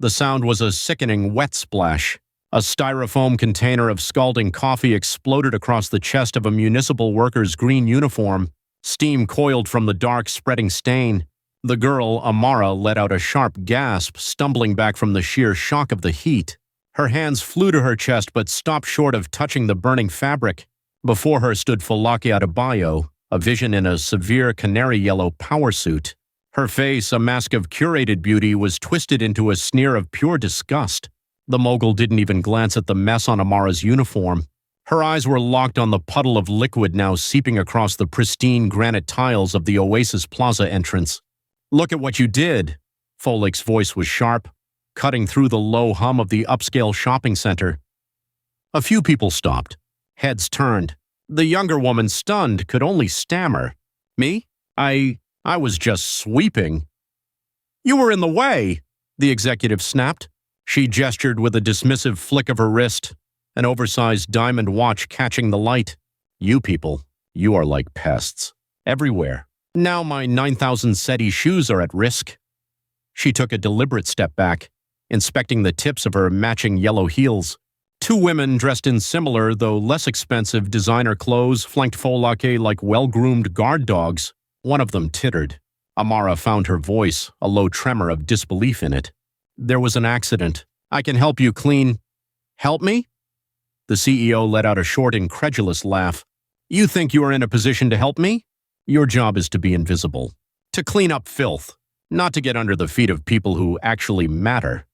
The sound was a sickening wet splash. A styrofoam container of scalding coffee exploded across the chest of a municipal worker's green uniform. Steam coiled from the dark, spreading stain. The girl, Amara, let out a sharp gasp, stumbling back from the sheer shock of the heat. Her hands flew to her chest but stopped short of touching the burning fabric. Before her stood Folake Adebayo, a vision in a severe canary-yellow power suit. Her face, a mask of curated beauty, was twisted into a sneer of pure disgust. The mogul didn't even glance at the mess on Amara's uniform. Her eyes were locked on the puddle of liquid now seeping across the pristine granite tiles of the Oasis Plaza entrance. "Look at what you did!" Folake's voice was sharp, cutting through the low hum of the upscale shopping center. A few people stopped. Heads turned. The younger woman, stunned, could only stammer. "Me? I was just sweeping." "You were in the way," the executive snapped. She gestured with a dismissive flick of her wrist, an oversized diamond watch catching the light. "You people, you are like pests. Everywhere. Now my 9,000 seti shoes are at risk." She took a deliberate step back, inspecting the tips of her matching yellow heels. Two women dressed in similar, though less expensive, designer clothes flanked Folake like well-groomed guard dogs. One of them tittered. Amara found her voice, a low tremor of disbelief in it. "There was an accident. I can help you clean." "Help me?" The CEO let out a short, incredulous laugh. "You think you are in a position to help me? Your job is to be invisible. To clean up filth. Not to get under the feet of people who actually matter."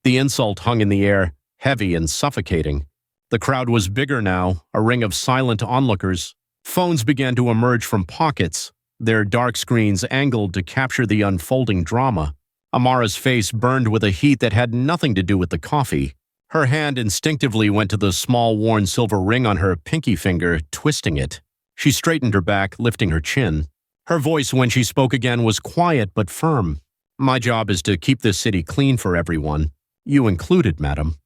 The insult hung in the air, heavy and suffocating. The crowd was bigger now, a ring of silent onlookers. Phones began to emerge from pockets, their dark screens angled to capture the unfolding drama. Amara's face burned with a heat that had nothing to do with the coffee. Her hand instinctively went to the small worn silver ring on her pinky finger, twisting it. She straightened her back, lifting her chin. Her voice when she spoke again was quiet but firm. "My job is to keep this city clean for everyone. You included, madam."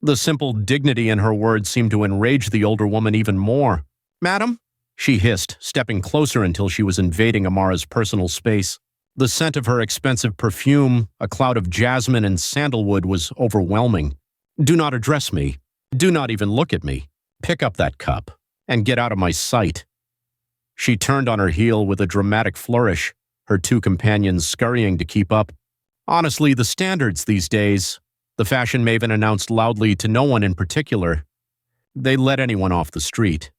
The simple dignity in her words seemed to enrage the older woman even more. "Madam?" she hissed, stepping closer until she was invading Amara's personal space. The scent of her expensive perfume, a cloud of jasmine and sandalwood, was overwhelming. "Do not address me. Do not even look at me. Pick up that cup and get out of my sight." She turned on her heel with a dramatic flourish, her two companions scurrying to keep up. "Honestly, the standards these days," the fashion maven announced loudly to no one in particular. "They let anyone off the street."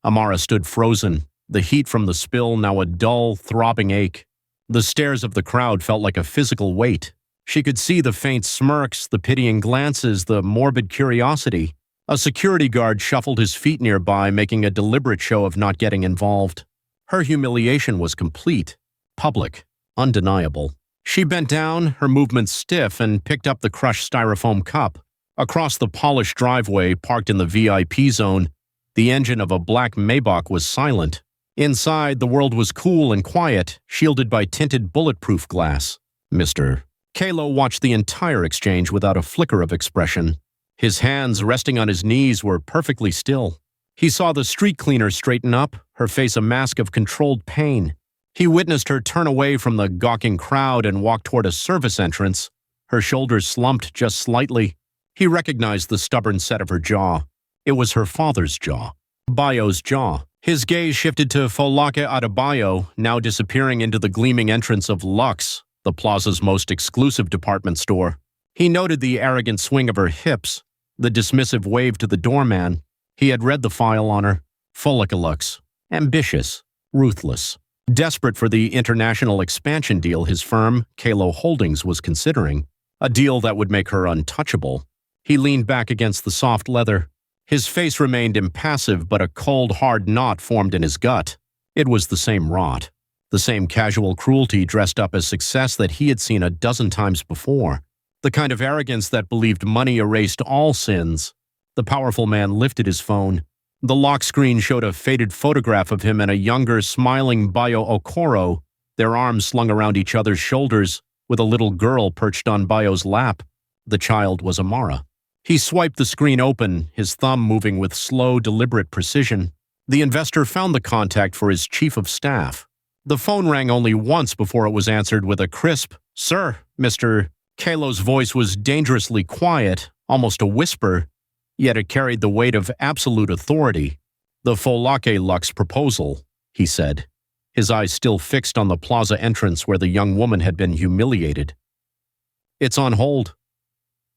Amara stood frozen, the heat from the spill now a dull, throbbing ache. The stares of the crowd felt like a physical weight. She could see the faint smirks, the pitying glances, the morbid curiosity. A security guard shuffled his feet nearby, making a deliberate show of not getting involved. Her humiliation was complete, public, undeniable. She bent down, her movements stiff, and picked up the crushed styrofoam cup. Across the polished driveway, parked in the VIP zone, the engine of a black Maybach was silent. Inside, the world was cool and quiet, shielded by tinted bulletproof glass. "Mr. Kalo watched the entire exchange without a flicker of expression. His hands, resting on his knees, were perfectly still. He saw the street cleaner straighten up, her face a mask of controlled pain. He witnessed her turn away from the gawking crowd and walk toward a service entrance. Her shoulders slumped just slightly. He recognized the stubborn set of her jaw. It was her father's jaw. Bayo's jaw. His gaze shifted to Folake Adebayo, now disappearing into the gleaming entrance of Luxe, the plaza's most exclusive department store. He noted the arrogant swing of her hips, the dismissive wave to the doorman. He had read the file on her. Folake Luxe. Ambitious. Ruthless. Desperate for the international expansion deal his firm, Kalo Holdings, was considering. A deal that would make her untouchable. He leaned back against the soft leather. His face remained impassive, but a cold, hard knot formed in his gut. It was the same rot. The same casual cruelty dressed up as success that he had seen a dozen times before. The kind of arrogance that believed money erased all sins. The powerful man lifted his phone. The lock screen showed a faded photograph of him and a younger, smiling Bayo Okoro, their arms slung around each other's shoulders, with a little girl perched on Bayo's lap. The child was Amara. He swiped the screen open, his thumb moving with slow, deliberate precision. The investor found the contact for his chief of staff. The phone rang only once before it was answered with a crisp, Sir, Mr. Kalo's voice was dangerously quiet, almost a whisper, yet it carried the weight of absolute authority. The Folake Lux proposal, he said, his eyes still fixed on the plaza entrance where the young woman had been humiliated. It's on hold.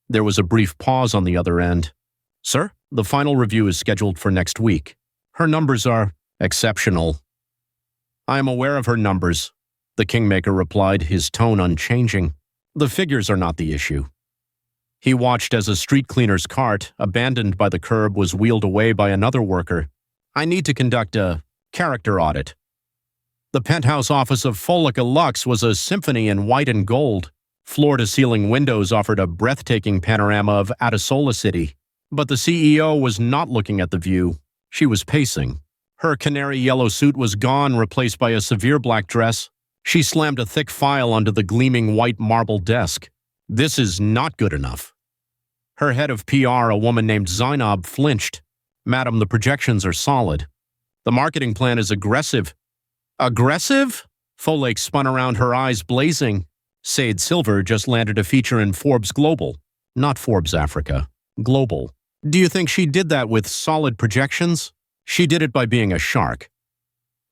There was a brief pause on the other end. Sir, the final review is scheduled for next week. Her numbers are exceptional. I am aware of her numbers, the Kingmaker replied, his tone unchanging. The figures are not the issue. He watched as a street cleaner's cart, abandoned by the curb, was wheeled away by another worker. I need to conduct a character audit. The penthouse office of Folake Lux was a symphony in white and gold. Floor-to-ceiling windows offered a breathtaking panorama of Atasola City. But the CEO was not looking at the view. She was pacing. Her canary yellow suit was gone, replaced by a severe black dress. She slammed a thick file onto the gleaming white marble desk. This is not good enough. Her head of PR, a woman named Zainab, flinched. Madam, the projections are solid. The marketing plan is aggressive. Aggressive? Folake spun around, her eyes blazing. Sade Silver just landed a feature in Forbes Global. Not Forbes Africa. Global. Do you think she did that with solid projections? She did it by being a shark.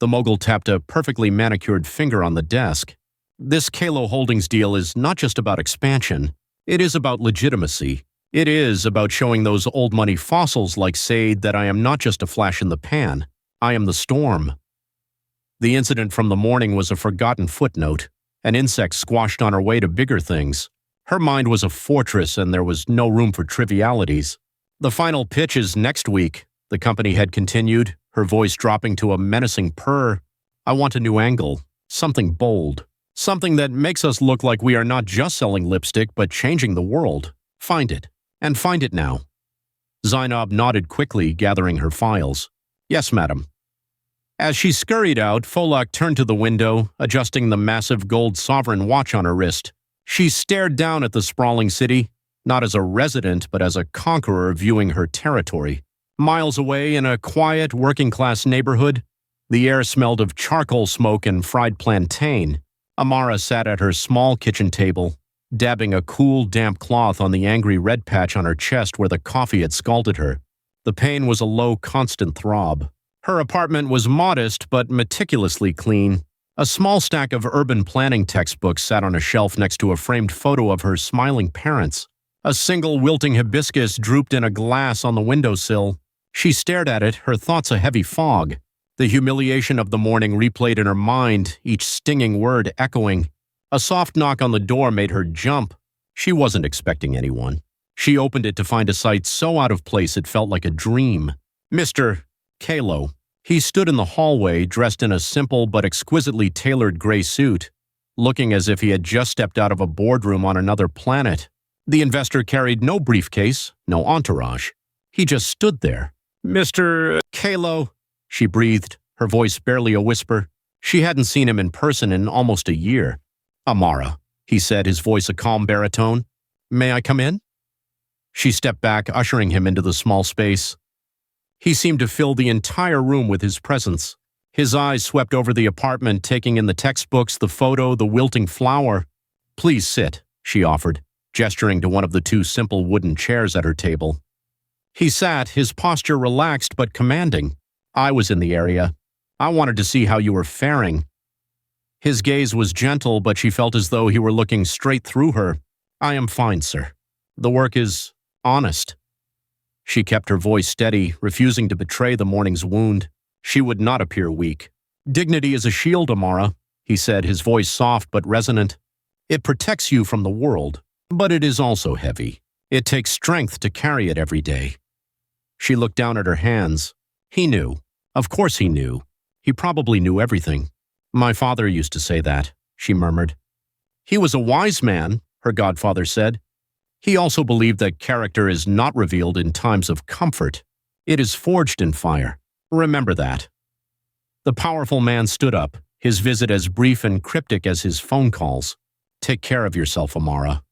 The mogul tapped a perfectly manicured finger on the desk. This Kalo Holdings deal is not just about expansion. It is about legitimacy. It is about showing those old money fossils like Sade that I am not just a flash in the pan. I am the storm. The incident from the morning was a forgotten footnote, an insect squashed on her way to bigger things. Her mind was a fortress and there was no room for trivialities. The final pitch is next week, the company head continued, her voice dropping to a menacing purr. I want a new angle, something bold, something that makes us look like we are not just selling lipstick but changing the world. Find it, and find it now. Zainab nodded quickly, gathering her files. Yes, madam. As she scurried out, Folake turned to the window, adjusting the massive gold sovereign watch on her wrist. She stared down at the sprawling city, not as a resident but as a conqueror viewing her territory. Miles away in a quiet, working-class neighborhood, the air smelled of charcoal smoke and fried plantain. Amara sat at her small kitchen table, dabbing a cool, damp cloth on the angry red patch on her chest where the coffee had scalded her. The pain was a low, constant throb. Her apartment was modest but meticulously clean. A small stack of urban planning textbooks sat on a shelf next to a framed photo of her smiling parents. A single wilting hibiscus drooped in a glass on the windowsill. She stared at it, her thoughts a heavy fog. The humiliation of the morning replayed in her mind, each stinging word echoing. A soft knock on the door made her jump. She wasn't expecting anyone. She opened it to find a sight so out of place it felt like a dream. Mr. Kalo. He stood in the hallway, dressed in a simple but exquisitely tailored gray suit, looking as if he had just stepped out of a boardroom on another planet. The investor carried no briefcase, no entourage. He just stood there. Mr. Kalo, she breathed, her voice barely a whisper. She hadn't seen him in person in almost a year. Amara, he said, his voice a calm baritone. May I come in? She stepped back, ushering him into the small space. He seemed to fill the entire room with his presence. His eyes swept over the apartment, taking in the textbooks, the photo, the wilting flower. Please sit, she offered, gesturing to one of the two simple wooden chairs at her table. He sat, his posture relaxed but commanding. I was in the area. I wanted to see how you were faring. His gaze was gentle, but she felt as though he were looking straight through her. I am fine, sir. The work is honest. She kept her voice steady, refusing to betray the morning's wound. She would not appear weak. Dignity is a shield, Amara, he said, his voice soft but resonant. It protects you from the world, but it is also heavy. It takes strength to carry it every day. She looked down at her hands. He knew. Of course he knew. He probably knew everything. My father used to say that, she murmured. He was a wise man, her godfather said. He also believed that character is not revealed in times of comfort. It is forged in fire. Remember that. The powerful man stood up, his visit as brief and cryptic as his phone calls. Take care of yourself, Amara.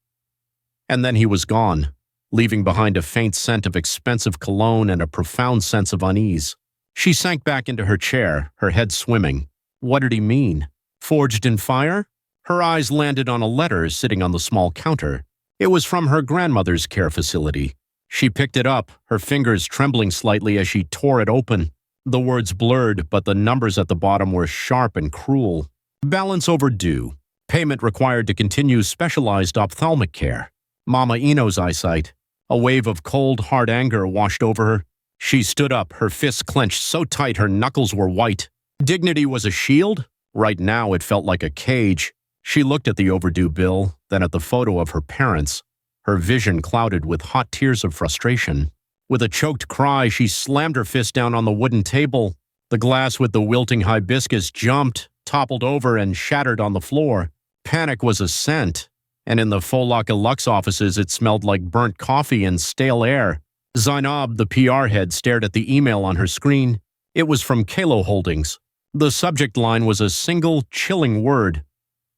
And then he was gone, leaving behind a faint scent of expensive cologne and a profound sense of unease. She sank back into her chair, her head swimming. What did he mean? Forged in fire? Her eyes landed on a letter sitting on the small counter. It was from her grandmother's care facility. She picked it up, her fingers trembling slightly as she tore it open. The words blurred, but the numbers at the bottom were sharp and cruel. Balance overdue. Payment required to continue specialized ophthalmic care. Mama Eno's eyesight. A wave of cold, hard anger washed over her. She stood up, her fists clenched so tight her knuckles were white. Dignity was a shield? Right now it felt like a cage. She looked at the overdue bill, then at the photo of her parents. Her vision clouded with hot tears of frustration. With a choked cry, she slammed her fist down on the wooden table. The glass with the wilting hibiscus jumped, toppled over, and shattered on the floor. Panic was a scent, and in the Folak Lux offices it smelled like burnt coffee and stale air. Zainab, the PR head, stared at the email on her screen. It was from Kalo Holdings. The subject line was a single, chilling word: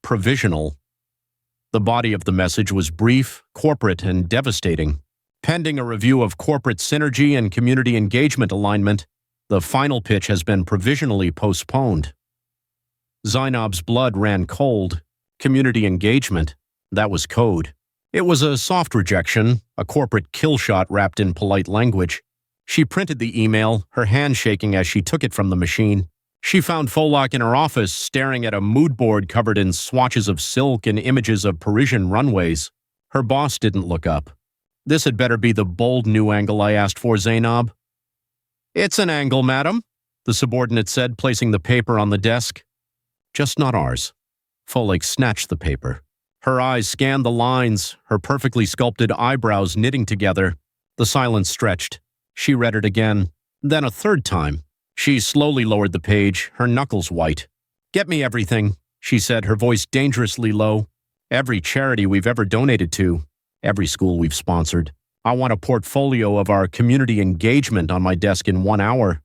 provisional. The body of the message was brief, corporate, and devastating. Pending a review of corporate synergy and community engagement alignment, the final pitch has been provisionally postponed. Zainab's blood ran cold. Community engagement, that was code. It was a soft rejection, a corporate kill shot wrapped in polite language. She printed the email, her hand shaking as she took it from the machine. She found Folak in her office, staring at a mood board covered in swatches of silk and images of Parisian runways. Her boss didn't look up. This had better be the bold new angle I asked for, Zainab. It's an angle, madam, the subordinate said, placing the paper on the desk. Just not ours. Folak snatched the paper. Her eyes scanned the lines, her perfectly sculpted eyebrows knitting together. The silence stretched. She read it again, then a third time. She slowly lowered the page, her knuckles white. Get me everything, she said, her voice dangerously low. Every charity we've ever donated to, every school we've sponsored. I want a portfolio of our community engagement on my desk in 1 hour.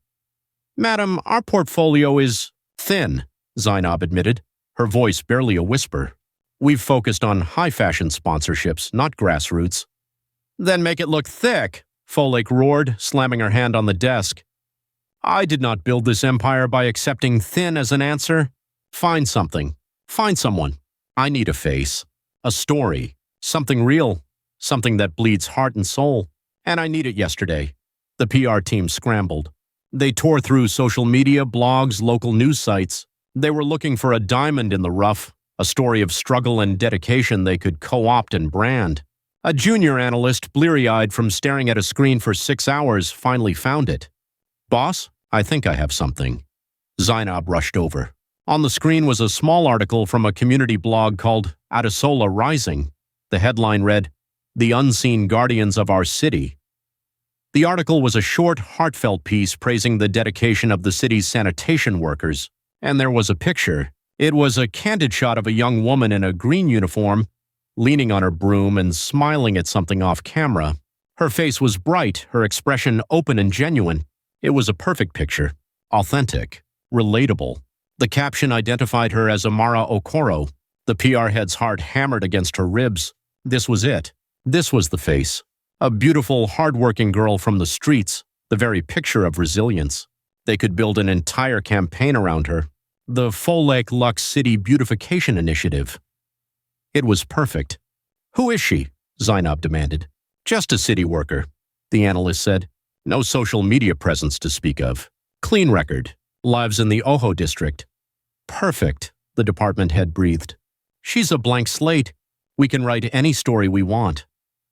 Madam, our portfolio is thin, Zainab admitted, her voice barely a whisper. We've focused on high-fashion sponsorships, not grassroots. Then make it look thick, Folak roared, slamming her hand on the desk. I did not build this empire by accepting thin as an answer. Find something. Find someone. I need a face. A story. Something real. Something that bleeds heart and soul. And I need it yesterday. The PR team scrambled. They tore through social media, blogs, local news sites. They were looking for a diamond in the rough, a story of struggle and dedication they could co-opt and brand. A junior analyst, bleary-eyed from staring at a screen for 6 hours, finally found it. Boss, I think I have something. Zainab rushed over. On the screen was a small article from a community blog called Adasola Rising. The headline read, "The Unseen Guardians of Our City." The article was a short, heartfelt piece praising the dedication of the city's sanitation workers. And there was a picture. It was a candid shot of a young woman in a green uniform, leaning on her broom and smiling at something off camera. Her face was bright, her expression open and genuine. It was a perfect picture. Authentic. Relatable. The caption identified her as Amara Okoro. The PR head's heart hammered against her ribs. This was it. This was the face. A beautiful, hard-working girl from the streets, the very picture of resilience. They could build an entire campaign around her. The Folak Lux City Beautification Initiative. It was perfect. Who is she? Zainab demanded. Just a city worker, the analyst said. No social media presence to speak of. Clean record. Lives in the Oho district. Perfect, the department head breathed. She's a blank slate. We can write any story we want.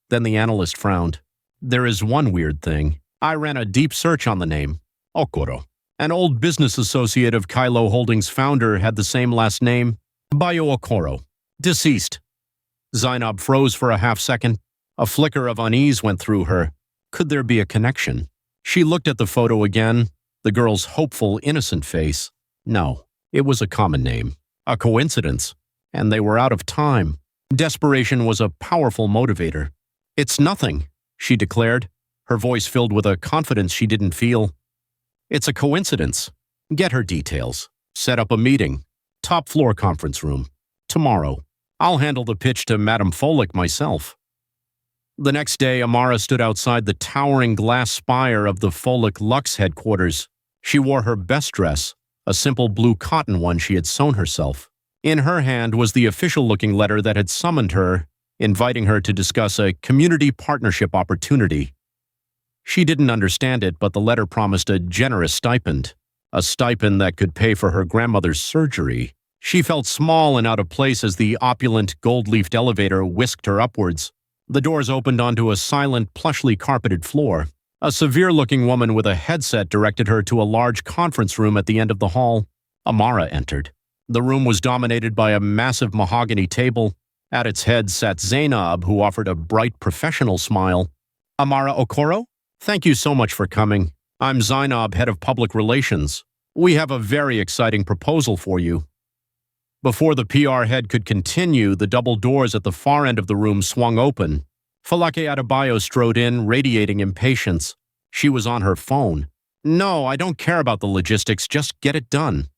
Then the analyst frowned. There is one weird thing. I ran a deep search on the name. Okoro. An old business associate of Kylo Holdings' founder had the same last name. Bayo Okoro. Deceased. Zainab froze for a half second. A flicker of unease went through her. Could there be a connection? She looked at the photo again, the girl's hopeful, innocent face. No, it was a common name. A coincidence. And they were out of time. Desperation was a powerful motivator. It's nothing, she declared, her voice filled with a confidence she didn't feel. It's a coincidence. Get her details. Set up a meeting. Top floor conference room. Tomorrow. I'll handle the pitch to Madame Folak myself. The next day, Amara stood outside the towering glass spire of the Folak Lux headquarters. She wore her best dress, a simple blue cotton one she had sewn herself. In her hand was the official-looking letter that had summoned her, inviting her to discuss a community partnership opportunity. She didn't understand it, but the letter promised a generous stipend, a stipend that could pay for her grandmother's surgery. She felt small and out of place as the opulent, gold-leafed elevator whisked her upwards. The doors opened onto a silent, plushly carpeted floor. A severe-looking woman with a headset directed her to a large conference room at the end of the hall. Amara entered. The room was dominated by a massive mahogany table. At its head sat Zainab, who offered a bright, professional smile. "Amara Okoro? Thank you so much for coming. I'm Zainab, head of public relations. We have a very exciting proposal for you." Before the PR head could continue, the double doors at the far end of the room swung open. Falake Adebayo strode in, radiating impatience. She was on her phone. "No, I don't care about the logistics, just get it done."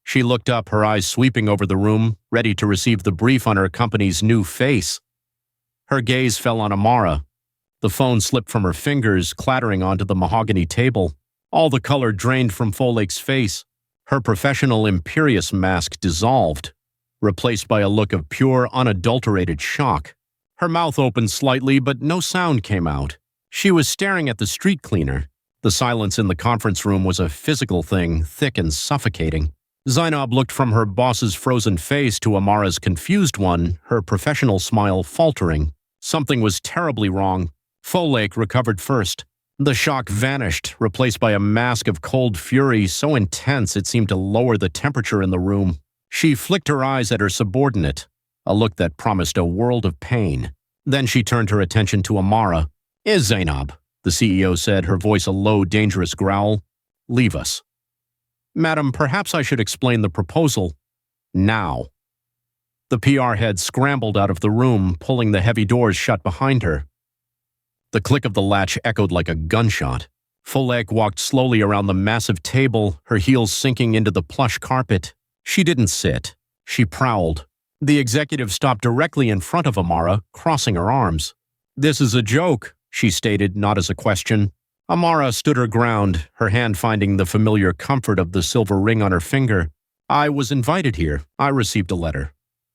She looked up, her eyes sweeping over the room, ready to receive the brief on her company's new face. Her gaze fell on Amara. The phone slipped from her fingers, clattering onto the mahogany table. All the color drained from Folake's face. Her professional imperious mask dissolved, replaced by a look of pure, unadulterated shock. Her mouth opened slightly, but no sound came out. She was staring at the street cleaner. The silence in the conference room was a physical thing, thick and suffocating. Zainab looked from her boss's frozen face to Amara's confused one, her professional smile faltering. Something was terribly wrong. Folake recovered first. The shock vanished, replaced by a mask of cold fury so intense it seemed to lower the temperature in the room. She flicked her eyes at her subordinate, a look that promised a world of pain. Then she turned her attention to Amara. "Is Zainab," the CEO said, her voice a low, dangerous growl. "Leave us." "Madam, perhaps I should explain the proposal now." The PR head scrambled out of the room, pulling the heavy doors shut behind her. The click of the latch echoed like a gunshot. Folake walked slowly around the massive table, her heels sinking into the plush carpet. She didn't sit. She prowled. The executive stopped directly in front of Amara, crossing her arms. "This is a joke," she stated, not as a question. Amara stood her ground, her hand finding the familiar comfort of the silver ring on her finger. "I was invited here. I received a letter."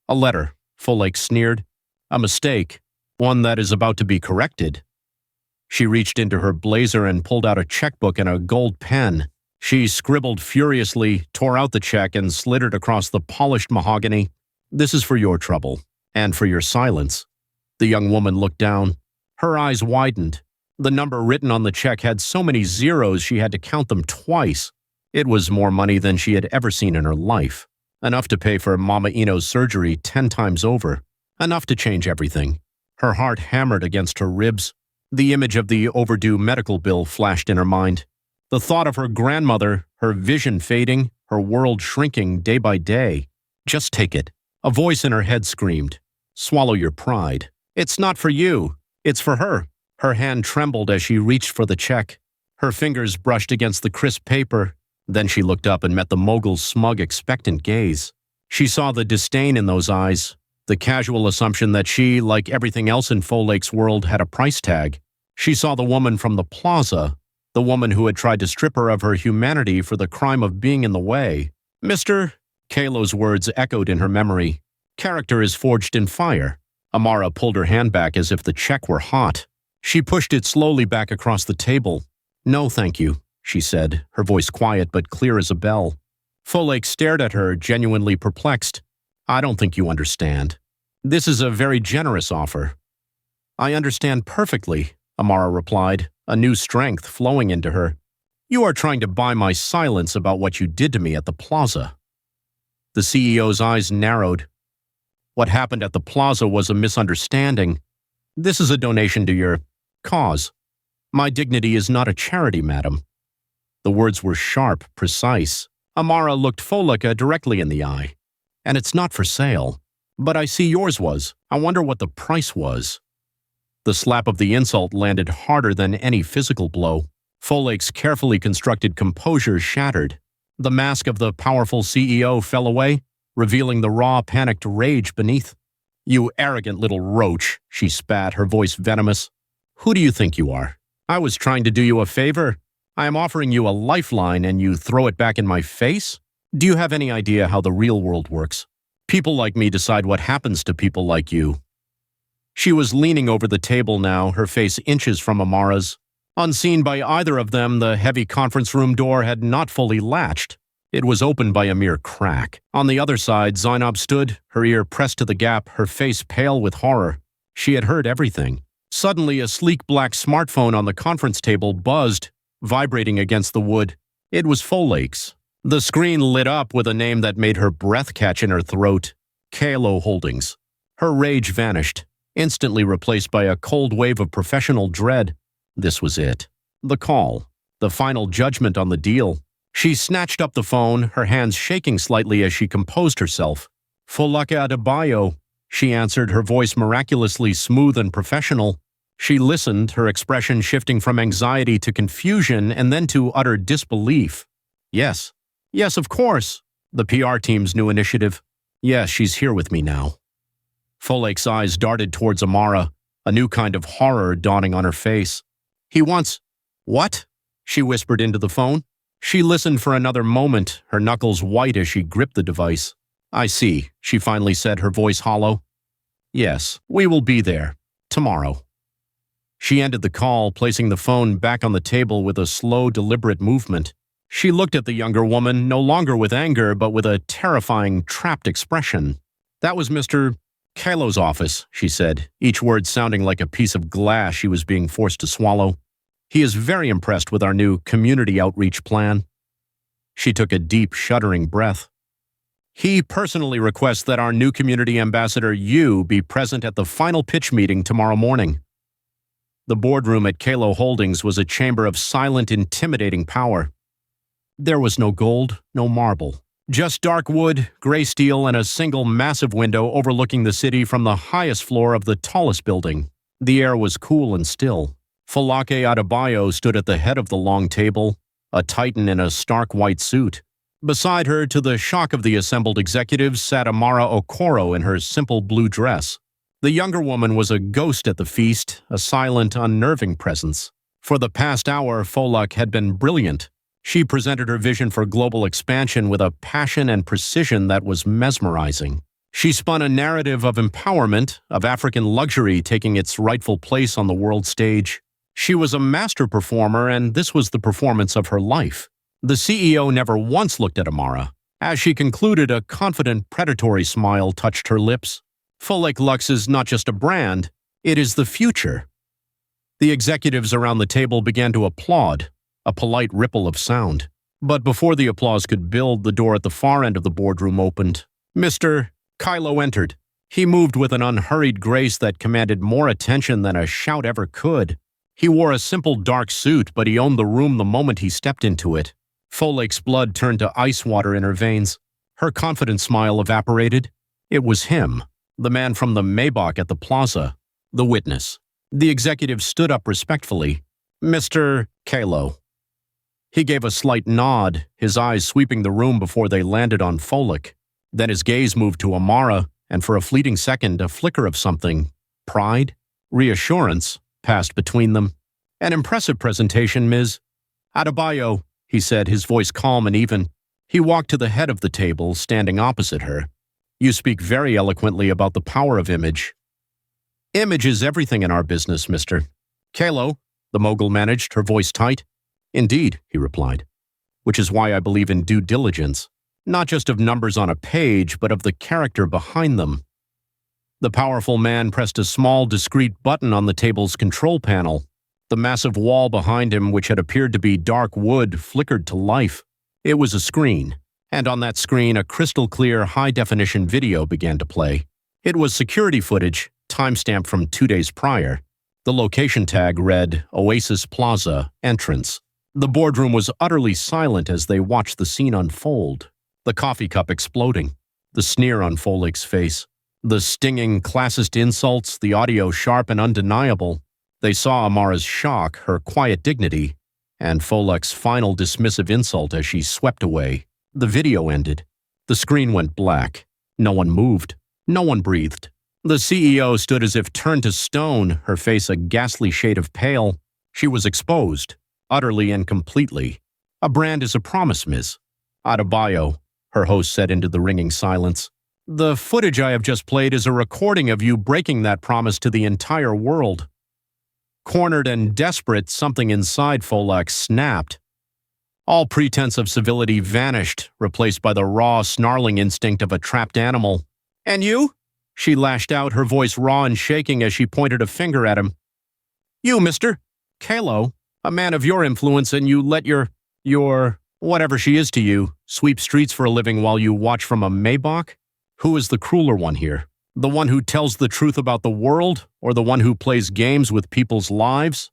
"A letter," Folake sneered. "A mistake. One that is about to be corrected." She reached into her blazer and pulled out a checkbook and a gold pen. She scribbled furiously, tore out the check, and slid it across the polished mahogany. "This is for your trouble, and for your silence." The young woman looked down. Her eyes widened. The number written on the check had so many zeros she had to count them twice. It was more money than she had ever seen in her life. Enough to pay for Mama Ino's surgery 10 times over. Enough to change everything. Her heart hammered against her ribs. The image of the overdue medical bill flashed in her mind. The thought of her grandmother, her vision fading, her world shrinking day by day. "Just take it." A voice in her head screamed. "Swallow your pride. It's not for you. It's for her." Her hand trembled as she reached for the check. Her fingers brushed against the crisp paper. Then she looked up and met the mogul's smug, expectant gaze. She saw the disdain in those eyes, the casual assumption that she, like everything else in Folake's world, had a price tag. She saw the woman from the plaza, the woman who had tried to strip her of her humanity for the crime of being in the way. "Mr. Kalo's words echoed in her memory. "Character is forged in fire." Amara pulled her hand back as if the check were hot. She pushed it slowly back across the table. "No, thank you," she said, her voice quiet but clear as a bell. Folake stared at her, genuinely perplexed. "I don't think you understand. This is a very generous offer." "I understand perfectly," Amara replied, a new strength flowing into her. "You are trying to buy my silence about what you did to me at the plaza." The CEO's eyes narrowed. "What happened at the plaza was a misunderstanding. This is a donation to your cause. My dignity is not a charity, madam." The words were sharp, precise. Amara looked Folake directly in the eye. "And it's not for sale. But I see yours was. I wonder what the price was." The slap of the insult landed harder than any physical blow. Folake's carefully constructed composure shattered. The mask of the powerful CEO fell away, revealing the raw, panicked rage beneath. "You arrogant little roach," she spat, her voice venomous. "Who do you think you are? I was trying to do you a favor. I am offering you a lifeline and you throw it back in my face? Do you have any idea how the real world works? People like me decide what happens to people like you." She was leaning over the table now, her face inches from Amara's. Unseen by either of them, the heavy conference room door had not fully latched. It was open by a mere crack. On the other side, Zainab stood, her ear pressed to the gap, her face pale with horror. She had heard everything. Suddenly, a sleek black smartphone on the conference table buzzed, vibrating against the wood. It was Folake's. The screen lit up with a name that made her breath catch in her throat. Kalo Holdings. Her rage vanished, instantly replaced by a cold wave of professional dread. This was it. The call. The final judgment on the deal. She snatched up the phone, her hands shaking slightly as she composed herself. "Folake Adebayo," she answered, her voice miraculously smooth and professional. She listened, her expression shifting from anxiety to confusion and then to utter disbelief. "Yes. Yes, of course. The PR team's new initiative. Yes, she's here with me now." Folake's eyes darted towards Amara, a new kind of horror dawning on her face. "He wants—" "What?" she whispered into the phone. She listened for another moment, her knuckles white as she gripped the device. "I see," she finally said, her voice hollow. "Yes, we will be there. Tomorrow." She ended the call, placing the phone back on the table with a slow, deliberate movement. She looked at the younger woman, no longer with anger, but with a terrifying, trapped expression. "That was Mr. Kalo's office," she said, each word sounding like a piece of glass she was being forced to swallow. "He is very impressed with our new community outreach plan." She took a deep, shuddering breath. "He personally requests that our new community ambassador, you, be present at the final pitch meeting tomorrow morning." The boardroom at Kalo Holdings was a chamber of silent, intimidating power. There was no gold, no marble. Just dark wood, gray steel, and a single massive window overlooking the city from the highest floor of the tallest building. The air was cool and still. Folake Adebayo stood at the head of the long table, a titan in a stark white suit. Beside her, to the shock of the assembled executives, sat Amara Okoro in her simple blue dress. The younger woman was a ghost at the feast, a silent, unnerving presence. For the past hour, Folake had been brilliant. She presented her vision for global expansion with a passion and precision that was mesmerizing. She spun a narrative of empowerment, of African luxury taking its rightful place on the world stage. She was a master performer, and this was the performance of her life. The CEO never once looked at Amara. As she concluded, a confident, predatory smile touched her lips. Folake Lux is not just a brand, it is the future. The executives around the table began to applaud, a polite ripple of sound. But before the applause could build, the door at the far end of the boardroom opened. Mr. Kylo entered. He moved with an unhurried grace that commanded more attention than a shout ever could. He wore a simple dark suit, but he owned the room the moment he stepped into it. Folake's blood turned to ice water in her veins. Her confident smile evaporated. It was him, the man from the Maybach at the plaza, the witness. The executive stood up respectfully. "Mr. Kalo." He gave a slight nod, his eyes sweeping the room before they landed on Folake. Then his gaze moved to Amara, and for a fleeting second, a flicker of something, pride, reassurance, passed between them. "An impressive presentation, Ms. Adebayo," he said, his voice calm and even. He walked to the head of the table, standing opposite her. "You speak very eloquently about the power of image." "Image is everything in our business, Mr. Kalo," the mogul managed, her voice tight. "Indeed," he replied, "which is why I believe in due diligence, not just of numbers on a page, but of the character behind them." The powerful man pressed a small, discreet button on the table's control panel. The massive wall behind him, which had appeared to be dark wood, flickered to life. It was a screen, and on that screen a crystal-clear, high-definition video began to play. It was security footage, timestamped from 2 days prior. The location tag read, "Oasis Plaza, Entrance." The boardroom was utterly silent as they watched the scene unfold. The coffee cup exploding, the sneer on Folake's face, the stinging classist insults, the audio sharp and undeniable. They saw Amara's shock, her quiet dignity, and Folake's final dismissive insult as she swept away. The video ended. The screen went black. No one moved. No one breathed. The CEO stood as if turned to stone, her face a ghastly shade of pale. She was exposed, utterly and completely. "A brand is a promise, Ms. Adebayo," her host said into the ringing silence. The footage I have just played is a recording of you breaking that promise to the entire world. Cornered and desperate, something inside Folek snapped. All pretense of civility vanished, replaced by the raw, snarling instinct of a trapped animal. "And you?" She lashed out, her voice raw and shaking as she pointed a finger at him. "You, mister. Kalo, a man of your influence, and you let your, whatever she is to you, sweep streets for a living while you watch from a Maybach? Who is the crueler one here? The one who tells the truth about the world, or the one who plays games with people's lives?"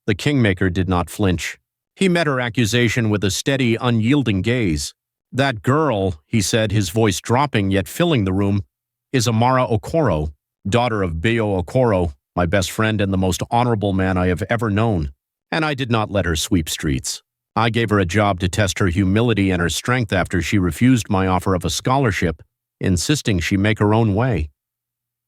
The Kingmaker did not flinch. He met her accusation with a steady, unyielding gaze. "That girl," he said, his voice dropping yet filling the room, "is Amara Okoro, daughter of Bio Okoro, my best friend and the most honorable man I have ever known. And I did not let her sweep streets. I gave her a job to test her humility and her strength after she refused my offer of a scholarship, insisting she make her own way."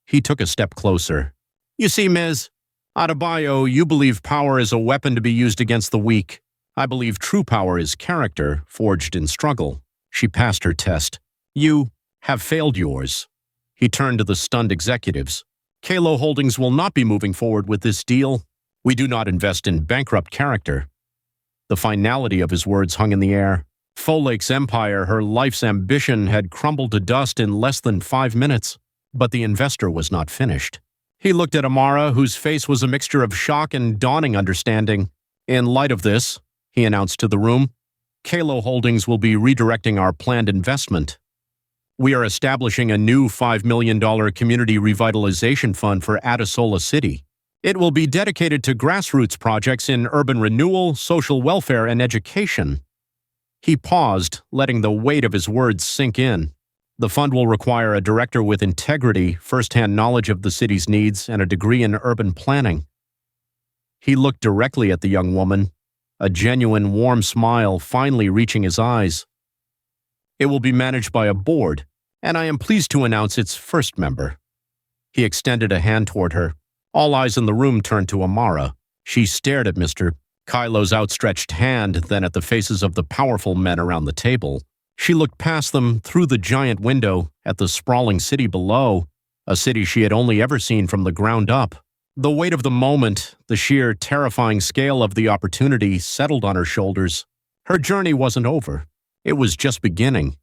He took a step closer. "You see, Ms. Adebayo, you believe power is a weapon to be used against the weak. I believe true power is character, forged in struggle." She passed her test. "You have failed yours." He turned to the stunned executives. "Kalo Holdings will not be moving forward with this deal. We do not invest in bankrupt character." The finality of his words hung in the air. Folek's empire, her life's ambition, had crumbled to dust in less than 5 minutes. But the investor was not finished. He looked at Amara, whose face was a mixture of shock and dawning understanding. "In light of this," he announced to the room, "Kalo Holdings will be redirecting our planned investment. We are establishing a new $5 million community revitalization fund for Adesola City. It will be dedicated to grassroots projects in urban renewal, social welfare, and education." He paused, letting the weight of his words sink in. "The fund will require a director with integrity, first-hand knowledge of the city's needs, and a degree in urban planning." He looked directly at the young woman, a genuine warm smile finally reaching his eyes. "It will be managed by a board, and I am pleased to announce its first member." He extended a hand toward her. All eyes in the room turned to Amara. She stared at Mr. Kylo's outstretched hand, then at the faces of the powerful men around the table. She looked past them, through the giant window, at the sprawling city below, a city she had only ever seen from the ground up. The weight of the moment, the sheer terrifying scale of the opportunity, settled on her shoulders. Her journey wasn't over. It was just beginning.